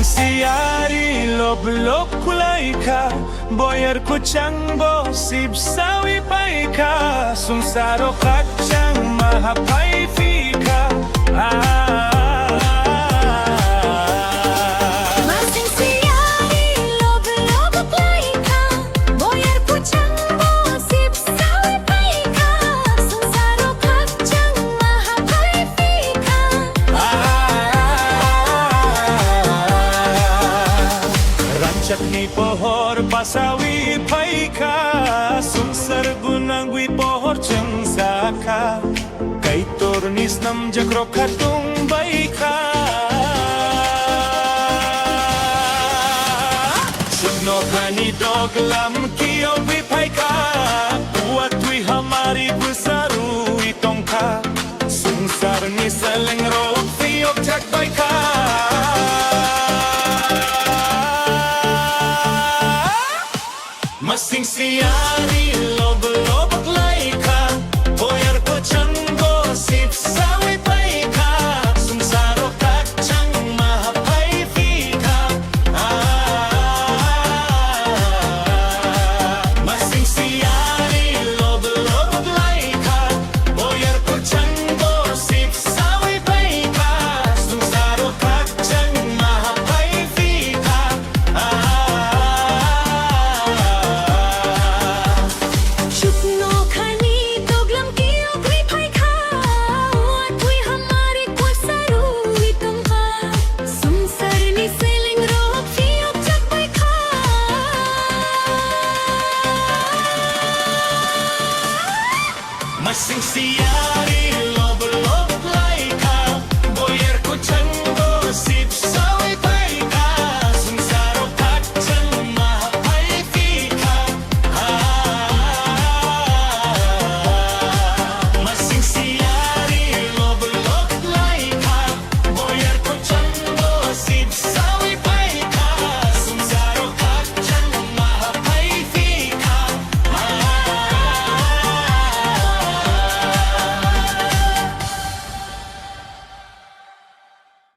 Masing siyari lob lob kwlaikha, boyar kuchang bo sib sawi paika, sungsaro kachang mahapai fika. Masing siyari lob lob kwlaikha, boyar kuchang bo sib sawi paika, sungsaro kachang mahapai fika. Rancak ni pohor pasawi paika, sungsar gunangwi pohor chang saka, kay turnis nam jakro katung baika. Sugno khani dog lam kiyo vi paika, buat wi hamari busaru itongka, sungsar ni seleng ro fiok jak baika. Masing siyari lob lob kwlaikha, boyar kuchang bo sib sawi paika, sungsaro kachang mahapai fika. Masing siyari lob lob kwlaikha, boyar kuchang bo sib sawi paika, sungsaro kachang mahapai fika. Shukno khani doglam kiyo gwi paika, buat wi hamari kwasaru itongka, sungsar ni seleng rob fiok jak paika. Masing siyari